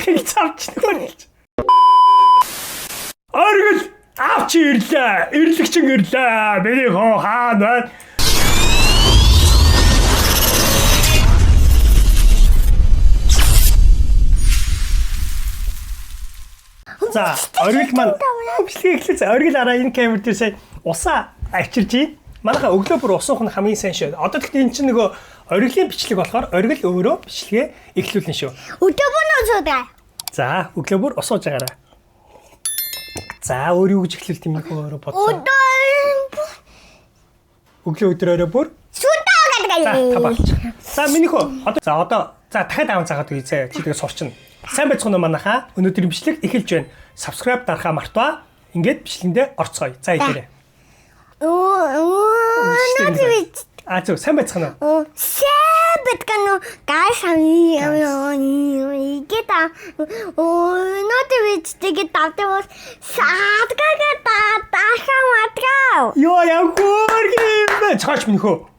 бичлэгийг авч нөхөрлж. Оргил авч ирлээ. Ирлэгчин ирлээ. Миний хоо хаана байна? За, оргил маань бичлэгийг эхлэв. Оргил араа энэ камер дээр сая усаа авчирж ийн. Манайха өглөө бүр ус уух нь хамгийн сайн шүү. Одоо гэхдээ эн чинь нөгөө оргилийн бичлэг болохоор оргил өөрөө бичлэгээ эхлүүлнэ шүү. Өглөө бүр уусаа. За, өглөө бүр ус ууж байгаарай. За, өөр юу гэж эхлүүлт юм өөрөө бодсон. Өглөө өдрөөрөө бүр Сүтаа гэдэг. та болж. За, минийхөө одоо дахиад аван цагаад үе зэ чи тэгээ сурчна. Сайн байцгаана уу манайхаа. Өнөөдрийн бичлэг эхэлж байна. Subscribe дарахаа мартваа. Ингээд бичлэгэндээ орцгоё. За, идээрэй. Зөв, сайн байцгаана уу? Сайн байцгаана уу? Игээд нотивичтэйг давтавал саадгагаа даахаа матраа. Йоо, яв гүргэн. Цаач минийхөө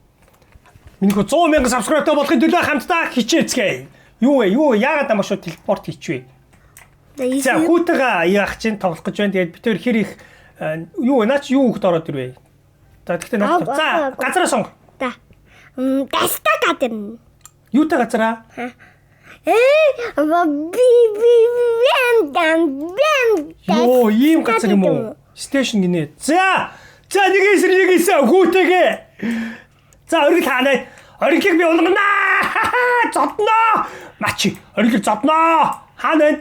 100,000 subscribe-тай болохын төлөө хамтдаа хичээцгээе. Юу яагаад амаа шууд телепорт хийчихвэ? За, хүүтэйгээ яах чинь тоглох гэж байна. Тэгээд бид тээр хэр их наач юу хөхд ороод ирвэ? За, тэгтээ нот. За, газараа сонго. Даста гадна. Юутай газараа? Йоо, ийм газар юм уу? Стейшн гинэ. За, нэг эсрэг хүүтэйгээ. За, оргил хаанаа? Оргилыг би унгана. Зодноо. Мачи, оргил зодноо. Хаана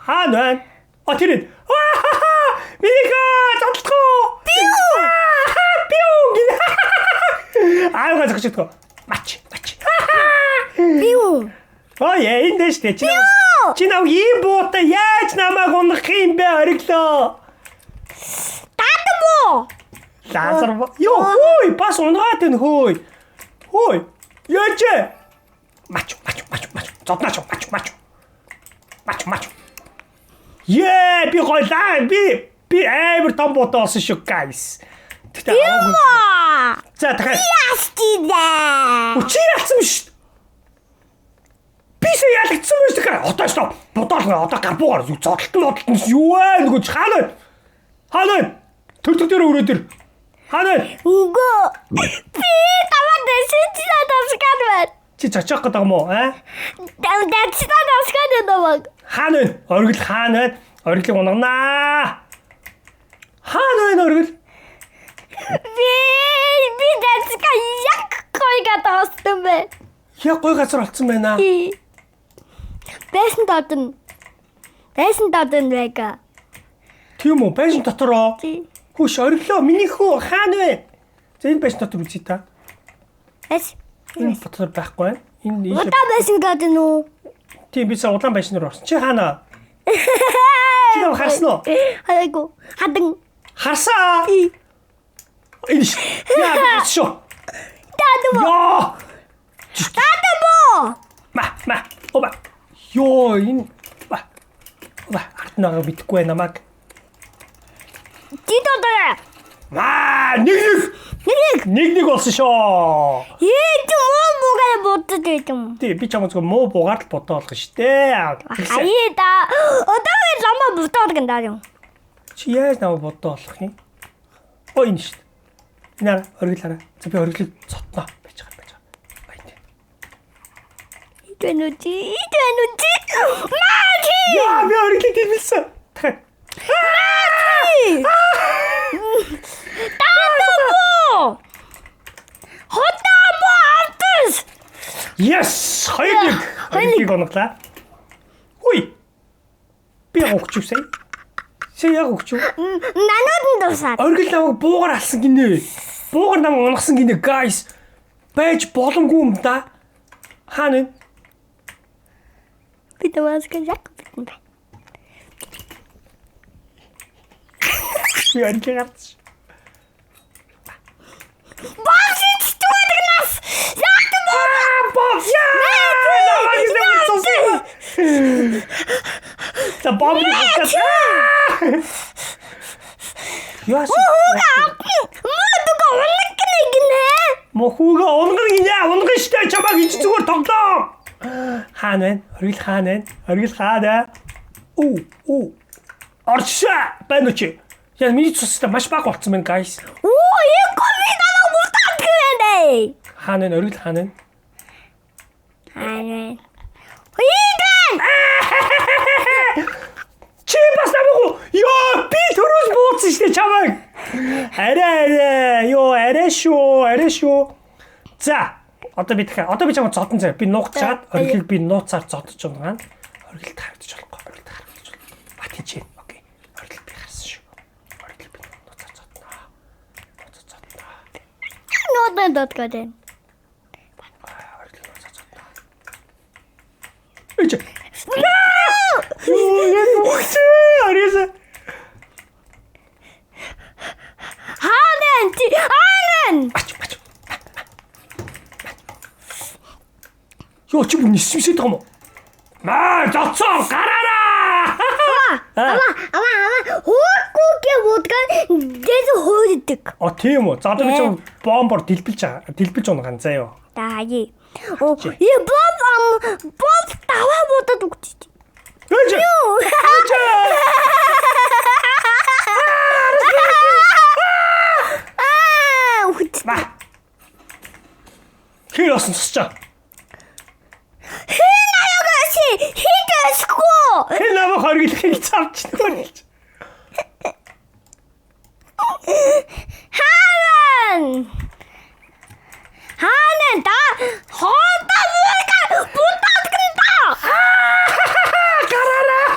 байна? Тэр. Минийхөө зодлох. Пиу. Аавгаа зогсчихдгоо. Мачи. Пиу. Яа, энэ дэжтэй. Чи нав ийм буутай яаж намайг унах юм бэ ориглоо? Татмо. Лазар. Йоо, хөөе, бас унгаад энэ хөөе. Хөөе. Яач? Мачу. Зоднаач. Мачу. Би гойлаа. Би амар том буутай болсон шүү, guys. За, дахиад. Ястидаа. Учир алдсан шүү. Бисээ ялагдсан юм шүү. Одоо шүү. Бодоол одоо гарбуугаар зодтолтон юу вэ? Нөгөө хаана байна? Төртөг дээр өрөө дээр. Хаана байна? Үгүй. Би таван дэсчээ дасгад байна. Чи цочоох гэдэг юм уу? Дэсчээ дасгад байна. Хаана байна? Оргил хаана байна? Оргилыг унгана. Хаана байна оргил? Би дэсчээ яг гой гадаасан бэ. Яг гой газар олцсон байна. Бэсэн додон байга. Тийм үү? Бэсэн дотороо. Хөөш оргилоо минийхөө хаана вэ? За энэ бэсэн дотор үзье та. Энэ дотор байхгүй байна. Энэ удаа бэсэн додон уу? Тийм би сая удаан бэснээр орсон. Чи хаана? Чи нав харсан уу? Хайгу. Хадан. Харсаа. Энэ яа шүү. Татмо. Ма. Оба. Йоо энэ артнаа битгүй намайг. Дидодоо. Нэг болсон шүү. Муугаар боддог юм. Тий би чамд муу бугаар л бодоо болгоо штэ. Хаяада. Одоо ламаа боддог юм даа юм. Чи яаж намайг бодоо болгох юм? Энэ штэ. Энэ оргилаараа. За би оргилыг цотноо байж байгаа. Идэнүти. Маги! Яа би оргилыг дэлбэлсэн. Татмо! Хотамо антс! Yes! Хоёрыг оноглаа. Хүй! Би огчвсэй. Чи яг огчв. Нанууд нь дуусаад. Оргил намайг буугаар алсан гинэ. Буугаар намайг унагсан гинэ, guys. Байж боломгүй юм да. Хаана? Би томаскан яг битэн бай. Я не гарч. Босч туудагнаас. Бос. За бомб. Яас. Мохуга унган гинэ. Унган штэ чамаг ич зүгээр тоглоо. Хаана вэ? Оргил хаана вэ? Оргил хаана? Оо. Орчшаа байна уу чи? Яа миний цустай маш бага болцсон байна guys. Энэ коми намайг мутаад гэнэ. Хаана вэ? Оргил хаана вэ? Хаана. Чи бас намайг ёо би төрөөс бууцсан штэ чамайг. Арай. Ёо арай шүү. За, одоо би чамайг зодон заяа. Би нуугчаад оргил би нууцаар зодож байгаа. Оргил таарч болохгүй. Бат хийж. Окей. Оргил би харсан шүү. Оргил би нууцаар зодно. Нуудан дотгоодэн. Оргил нууцаар зодно. Эч. Ариза. Хаанан. Ёо чи бүр нисмисээд байгаа юм уу? Маа зоцоо гараараа. Хөөхгүй будган дэс хөөдөг. Тийм үү. За одоо би ч бомбор дэлбэлж унаган заяа. Дааги. Бомб таваа будад үгчиж. Эч. Хэр осон цочоо. Хитэсгүй. Энэ намайг хоригдохыг цавч нөхөрлж. Хаана да хоолтой будаад гэнэ. Гараараа.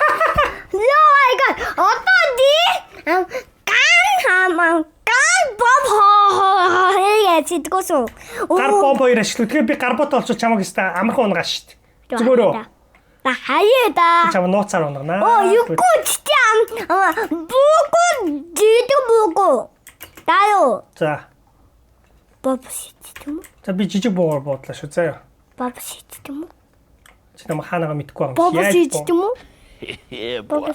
Яа одоо ган бомб яцдгоосоо. Гар бомбоор ашиглав. Тэгэхээр би гарбот олчоо чамайг өстой амархан унгаа штт. Зүгөөрөө. Хаяада. Чам нууцаар унагнаа. Юугүй чам. Буугүй. Таяо. За. Бомб шийдтэн үү? За би жижиг буугаар буудлаа шүү заяа. Бомб шийдтэн үү? Чи намайг хаанаага мэдгүй юм. Бомб шийдтэн үү? Бомб.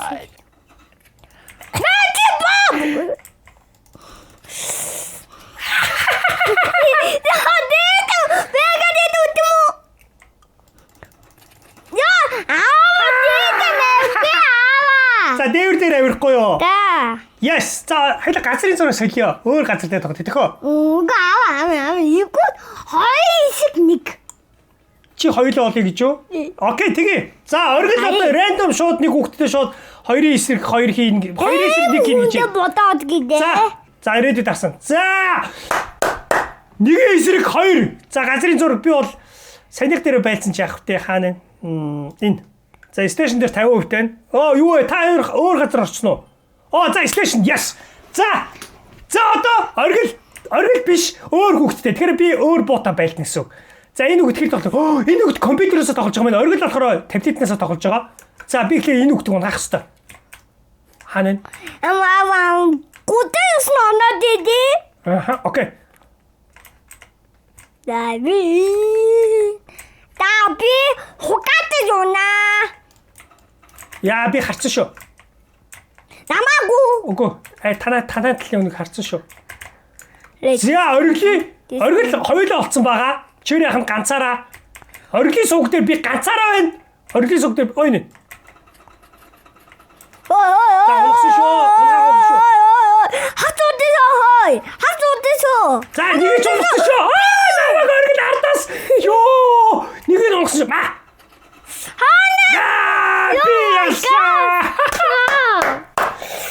За дээвэр дээр авихгүй юу? Да. Yes. За хоёул газрын зураг солио. Өөр газар дээр тоглох тэтгэхөө. Аваа. Игүүд хоёр хэсэг нэг. Чи хоёулаа олё гэж юу? Окей, тэгье. За оргил одоо рандом шууд нэг хүүхдтэй шууд хоёрын эсрэг хоёр хийн. Хоёрын эсрэг нэг хийн гэж. Бодоод гэдэг. За ирээдүйд дарсан. За. Нэгэн эсрэг хоёр. За газрын зураг би бол санийх дээр байлцсан чи яах вэ? Хаана энэ. За стейшн дээр 50% тань. Юу вэ? Та өөр газар орчихно уу? За стейшн. Yes. За одоо оргил биш өөр хүүхдтэй. Тэгэхээр би өөр буута байлтна гэсэн үг. За энэ хүүхд тэгэхээр тоглох. Энэ хүүхд компьютероос тоглож байгаа юм байна. Оргил болохоор таблетнаас тоглож байгаа. За би ихлээр энэ хүүхдийг унгаах хэрэгтэй. Хаана? Гүтээс ноноо дэдэ. Окей. Таби хукатай юуна. Яа би харсан шүү. Намаагүй. Үгүй. Танай талын үнийг харсан шүү. За оргил хоёулаа олцсон байгаа. Чигээр яхан ганцаараа. Оргилийн сууг дээр би ганцаараа байна. Оргилийн сууг дээр ой нэ. Унагсан шүү. Хатуудээсоо. За нэг ч унагсан шүү. Намайг оргил ардаас. Ёо. Нэг нь унагсан шүү.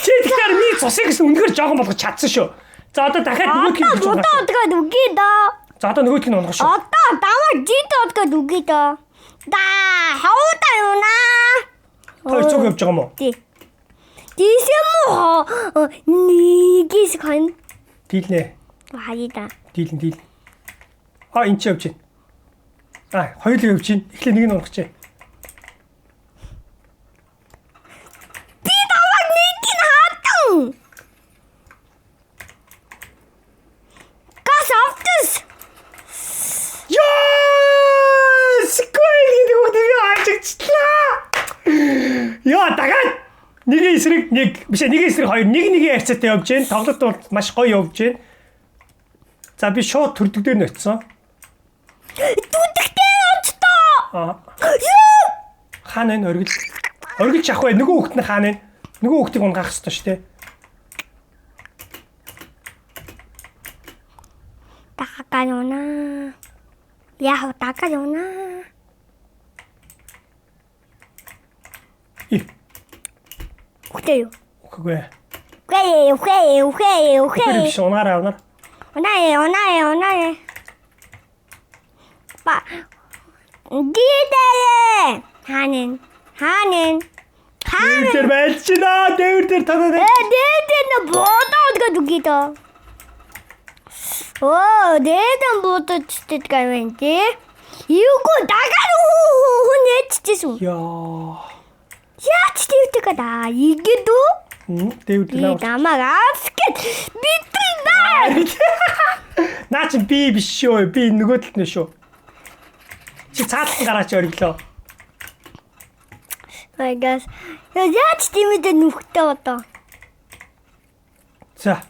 Чи тэгэхээр ми цусыг гэсэн үнэхээр жоохон болгож чадсан шүү. За одоо дахиад нөгөөдгийг хийж байгаа. Одоо үгүй даа. За одоо нөгөөдгийг нь унах шүү. Одоо даваа жид одгод үгүй даа. Хаваа юуна. Хоёр зүг явж байгаа юм уу? Тий. Дисэмо нэгис хан. Дийлнэ. Хаяада. Дийлэн. Энд чи явж байна. Хоёулаа явж байна. Эхлээ нэг нь унах чи. Гас автос. Яа дахиад нэгэн эсрэг хоёр нэг харьцаатай явж байна. Тоглолт бол маш гоё явж байна. За би шууд төрдөг дээр нь очсон. Дүдэгтэй очтоо. Хаана энэ оргил? Оргилч ах бай. Нөгөө хүүхэд нь хаана вэ? Нөгөө хүүхдийг унгаах хэрэгтэй шүү дээ. Дагагаёна. Яа, дагаёна. Үхтэй юу? Үгүй. Үхээ. Биш унаараа. Унаа. Ба. Дидээ. Хаанин. Тэр байж байна. Дээвэр танаа. Дидээ на бодоод гэдэгтэй. Дээдэн бодож тэтгай вэ тий? Юугүй дагаар хүнээчсэн. Яач тэгдэг аа? Игдүү? Дээвэр намайг авсгэд битэн наа. Наа чи би биш шүү. Би нөгөө талд нь шүү. Чи цаатан гараач ориглоо. Байгаас. Яач тиймэдэ нүхтэй одоо. За.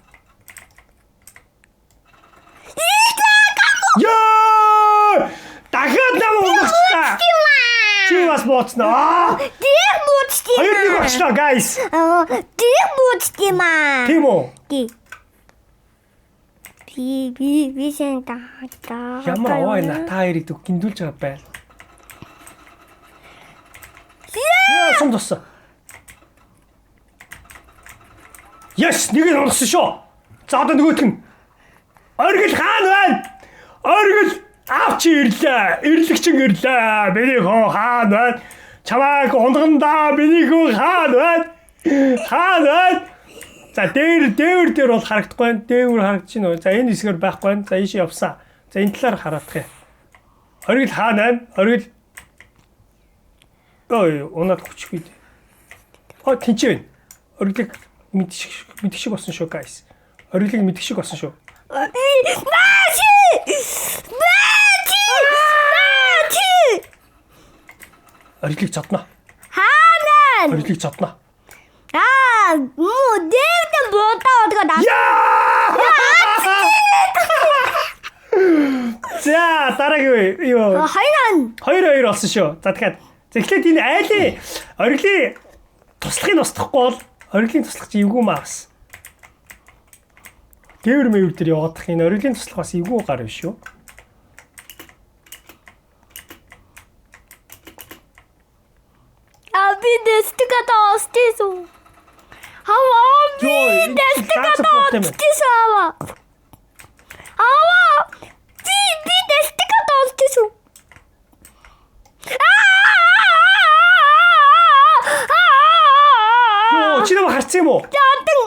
Дахиад нам уучтаа. Чи бас бооцноо. Дийг бууцтий. Хоёр нэг болчлоо, guys. Дийг бууцтий маа. Тийм үү? Би сэн таа. Ямар ойна та хоёрыг дүү гиндүүлж байгаа байл. Яа, сум туссан. Yes, нэг нь онгосон шүү. За одоо нөгөөх нь. Оргил хаана байна? Оргил авчи ирлээ. Ирлэгчин ирлээ. Миний хоо хаана байна? Чамааг унгандаа миний хөө хаана байна? Хаана байна? За дээвэр бол харагдахгүй байна. Дээвэр харагдаж байна. За энэ хэсгээр байхгүй байна. За ийш явсан. За энэ талаар хараадах юм. Оргил хаана байна? Оргил. Унаад хүчгүй. Тэнцээ байна. Оргилыг мэдгшиг болсон шүү, guys. Оргилыг мэдгшиг болсон шүү. Баачи! Оргилыг цодно. Хаана? Оргилыг цодно. Муу дээвдэн бодоод байгаа. За дараагийн юу? Хоёр болсон шүү. За тэгэхээр эхлээд энэ айлын оргилын туслахыг устгахгүй бол оргилын туслах чи эвгүй маас. Дээвэр мэвэр дээр яваадах энэ оргилын туслах бас эвгүй гар биш шүү. Би дэстэгата остису. Би дэстэгата остису. Би дэстэгата остису. Чи намайг харцсан юм уу? Яадан.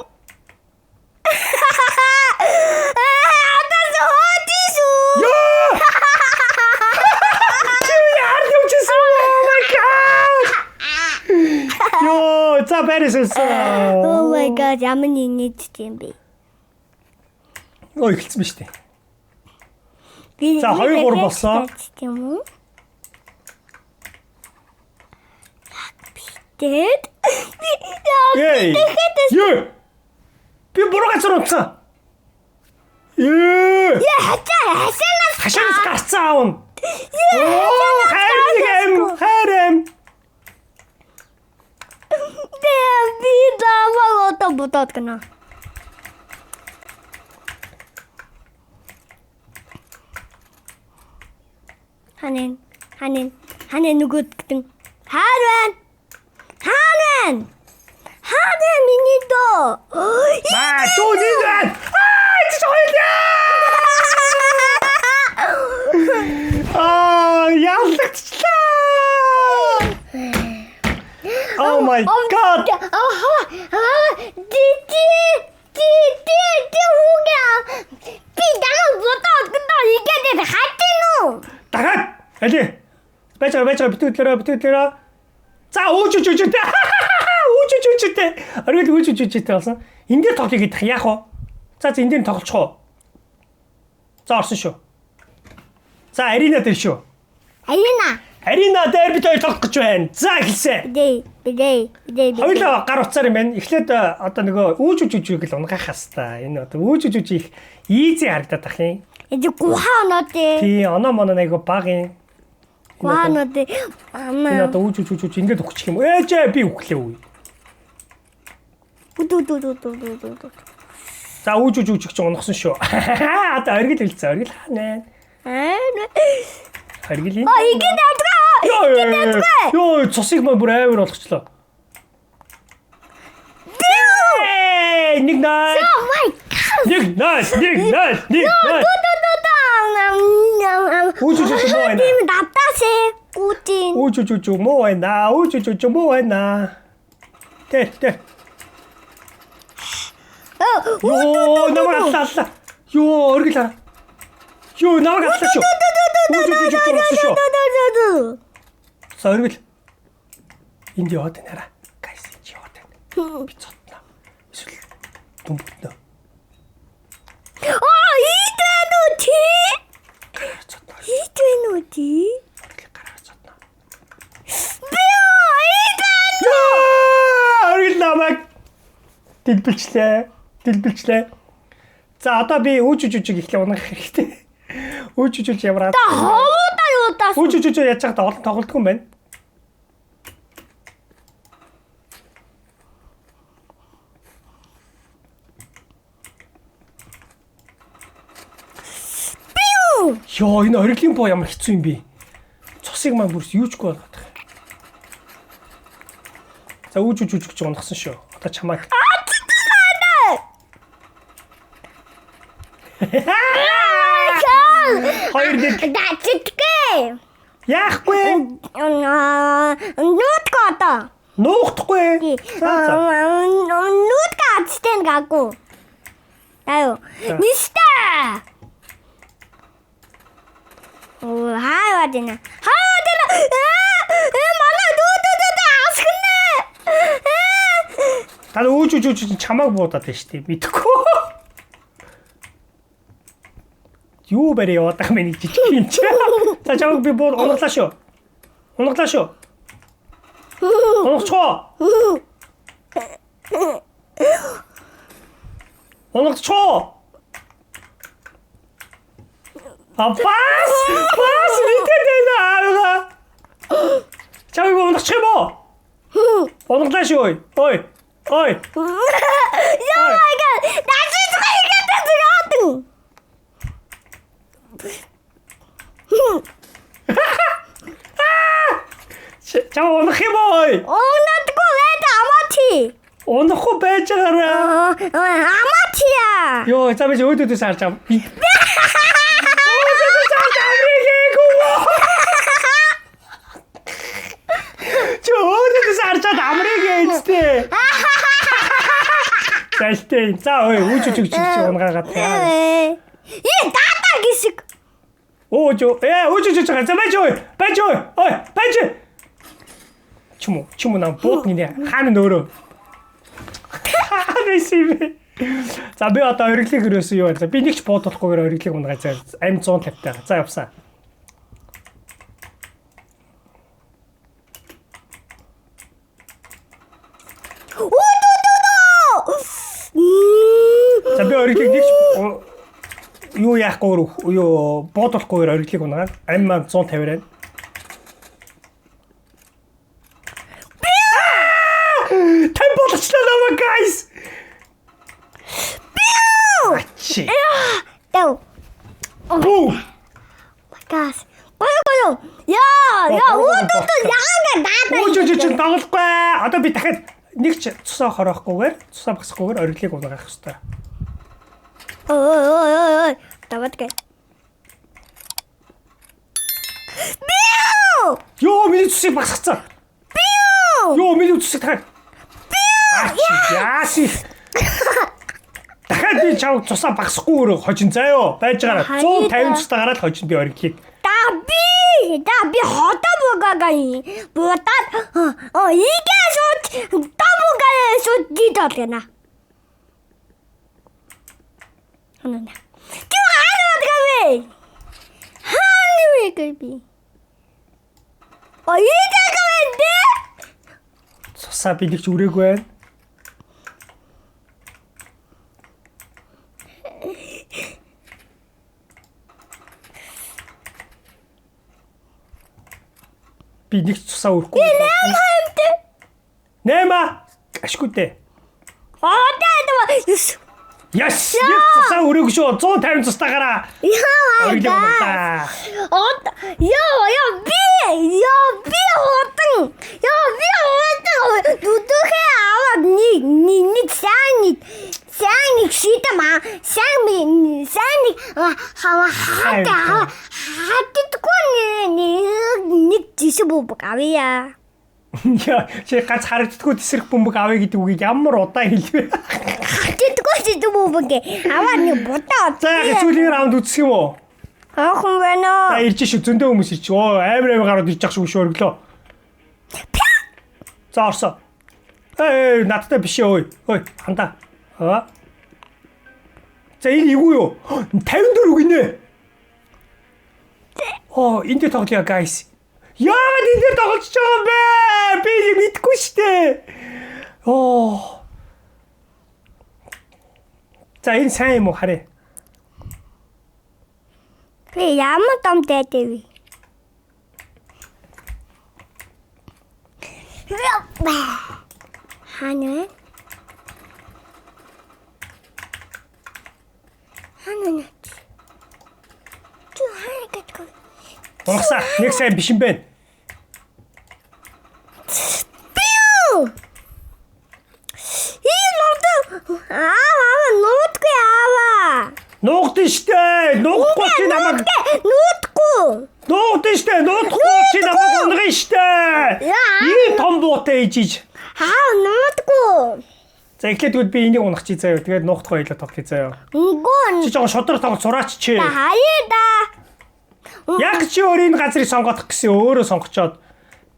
Атас остису. За барьсан. Oh my god, ямар нэгт юм бэ? Эхэлсэн биз дээ. За 2 3 болсон. Тийм үү? Дэд. Би буруугаар зурсан. Хашаанаас гарцсан аав. Хайрам. Би даваа бодоод гэнэ. Ханин нүгүүд гэдэг. Хаана миний доо. Дүүнийдээ. Яллагчлаа. Oh my god. Би дамаг бодоод гэнэ игээд хатин уу? Дахиад. Алий. Бачаа битүүлээрээ. За үүчтэй. Оргил үүчтэй болсон. Энд дээр тоглоё гэдэг яах вэ? За энэ дээр тоглочих уу? За орсон шүү. За арена дээр шүү. Арена дээр бид хоёр тоглох гэж байна. За эхэлсэн. Бидээ. Хоёулаа гар утсаар юм байна. Эхлээд одоо нөгөө үүчийг л унгаах хэвээр. Энэ одоо үүчиж их easy харагдаад ах юм. Энд гуха оноо дээ. Тий, оноо моно айгу баг юм. Гуанууд энэ одоо үүж ингээд өгчих юм. Ээжээ би өглөө үе. За үүж гэж унахсан шүү. Одоо оргил хэлцээ. Оргил хаана. Оргил. игээд авдраа. Йоо цусыг мөр амар болгочлоо. Нэг найс. Oh my god. Нэг найс. Үүж муу байна. Тийм давтаасээ гүтин. Үүж муу байна. Үүж муу байна. Тэ. Йоо намайг аллаа. Йоо оргил хараа. Йоо намайг аллаа шүү. Үүж шүү. Соргил. Энд яваад байна. Гайс чи яваад байна. Би цотно. Эсвэл дүмбэтнэ. Идвэнүти. Гараа цотно. Би Оргил намайг дэлбэлчлээ. За одоо би үүж ихлэ унах хэрэгтэй. Үүж ямар хавуудаа юу даа. Үүж яаж чад олон тоглолтгүй юм байна. Йоо энэ оргилийн боо ямар хэцүү юм бэ? Цусыг маань бүрс юучгүй болоод байна. За үүж гэж унахсан шүү. Одоо чамайг. Хоёр дэд. Дачитгэ. Яахгүй. Нутгата. Нуухдахгүй. Нутгатстэн гагу. Аю. Мистер. Хааwadina. Манай дүүдүүд асхнэ. Та үүж чамайг буудаад байна шүү дээ. Мэдхгүй. Юу бэрээ яваад байгаа миний жижиг юм чи. За чамайг би бууд унаглаа шүү. Унагчоо. Апас мэдээд байна. Чамайг унагчих юм уу? Унаглаа шүү. Ой. Яа яа. Дачитгэ. Чамайг унах юм уу? Унадгүй амати. Унахгүй байж байгаарай. Аматия. Йоо, за би өөдөөс харж ам. Залтай. За ой үүж унгаагаад таа. Дата гисэг. Үүж байгаа. За байж. Ой, байж. Чүм нам бууд нэ. Хаана нөөрөө. Хаана. За би одоо ориглыг өрөөсөн юу вэ? Би нэг ч буудуулахгүйгээр ориглыг унгаа за амь 150 таа. За явсаа. За би ориглыг нэг ч юу яахгүй юу буудуулахгүйгээр ориглыг унгаад амь 150 байна. Темполчлаа намаа guys. Ачи. Яа. Буу. Гас. Ой. Яа, өөдөө яагаад дата. Үүж тоглохгүй. Одоо би дахиад нэг ч цусаа хороохгүйгээр, цусаа багсахгүйгээр ориглыг унгаах хэрэгтэй. Ой. Даватгэ. Биу! Йоо, миний цусыг багсгацсан. Биу! Йоо, миний цусыг дахиад. Яаси. Дахиад би чав цусаа багсахгүйгээр хожин заяо. Байж байгаа. 150 цусаа гараад хожин би ориглыг. Да би хотомогагай. Бутат. Игээс томогай сууд дидолгана. Ханана. Юу хаанууд гээвэ? Хааны гээвэ? Идэгвэндэ? Цусаа би нэг ч үрээгүй байна. Би нэг цусаа өрөхгүй. 8 ашгүй дээ. Яс нэг цусаа өрөөг шүү 150 цустай гараа. Яа би дудухэ аваад нэг сайн шийдэм сайн хатдаггүй нэг жишээ бөмбөг авъя. Яа, чи гац харагддаггүй тесрэх бөмбөг авъя гэдэг үгийг ямар удаа хэлвэ? Хатдаггүй жишээ бөмбөг аваад нэг будаа. За яг сүүлийн раунд үзэх юм уу? Аахан байна. За ирж шүү зөндөө хүмүүс ирж. Амар гараад ирж ах шүү өглөө. За орсоо. Надтай биш ээ. Ой, хандаа. За энэ юу юу? 54 гинэ. Энд тоглоё guys. Яагаад энэ дээр тоглож байгаа юм бэ? Би мэдгүй штэ. За энэ сайн юм уу харъя. Би ямар домтой дэв. Хана Чу ханагт. Унгасаа нэг сайн биш юм бэ? Нуугдэн штэ. Нуухгүй чи намайг. Нуугдэн штэ. Нуухгүй чи намайг унган штэ. Ийм том буутай ижиж. Нуудгүй. За эхлээд би энийг унах чи заяа. Тэгээд нуухдахгүй хэлээ тоглоё заяа. Үгүй. Чи жоо шодрол тоглож сураач чи. Хаяа да. Яг чи өөр энэ газрыг сонгох гэсэн өөрөө сонгочоод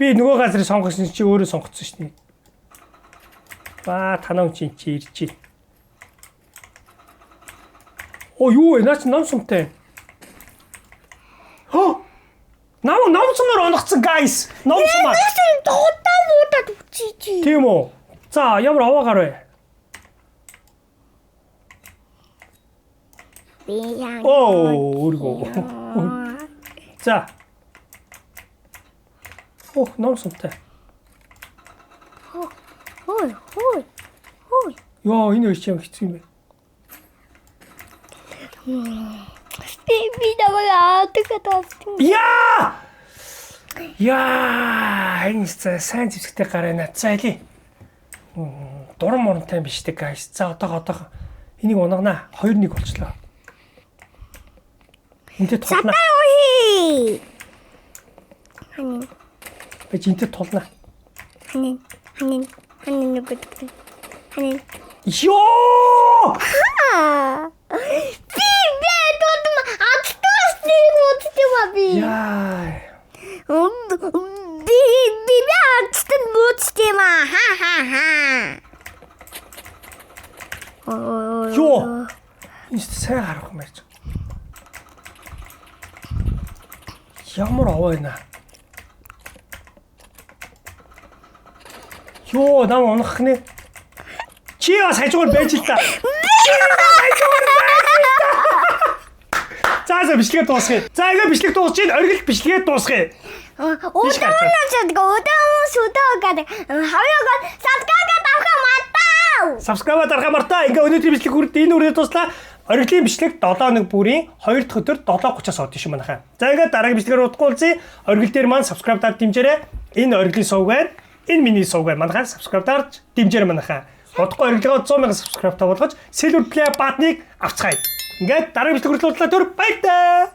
би нөгөө газрыг сонгосон чи өөрөө сонгоцсон штэ. Танаа чи ирж. Юу вэ? Наач намсамтай. Намсамаар онгоцсон guys. Намсамаар. Дуудаад үчиж. Тийм үү? За, ямар аваагаар вэ? Би яа. Өргөө. За. Намсамтай. Хой. Йоо, энэ их юм хэцүү юм бэ? Би даваа тэгтээ. Яа, энэ сайн зэвсэгтэй гараа наа. За элий. Дуран моронтай биш дээ guys. За одоо энийг унгана. 2-1 болчлоо. Энтэй тулна. Би энтэй тулна. Ханин нүгт. Ёо! Яа. Би ацтан муцтима. Ёо. Энэ сайн харах юм яаж. Ямар аваа энэ. Ёо, нам унах нэ. Чи бас хажуугаар байж л та. За бичлэгээ дуусгая. За ингээ бичлэг дуусчих. Оргил бичлэгээ дуусгая. Subscribe дарахаа мартаа. Ингээ өнөөдрийн бичлэг хүрээд энэ үрээ туслаа. Оргилын бичлэг 7 бүрийн 2 дахь өдөр 7:30-аас од шүү манайхаа. За ингээ дараагийн бичлэгээр удахгүй уулзъя. Оргил дээр маань subscribe даад дэмжээрэй. Энэ оргилын сувг байна. Энэ миний сувг байна. Манайхаа subscribe дарж дэмжээрэй манайхаа. Удахгүй оргилгоо 100,000 subscribe та болгож Silver Play баатныг авцгаая. Ингээд дараагийн бичлэг хүртэл уулзлаа. Баяртай.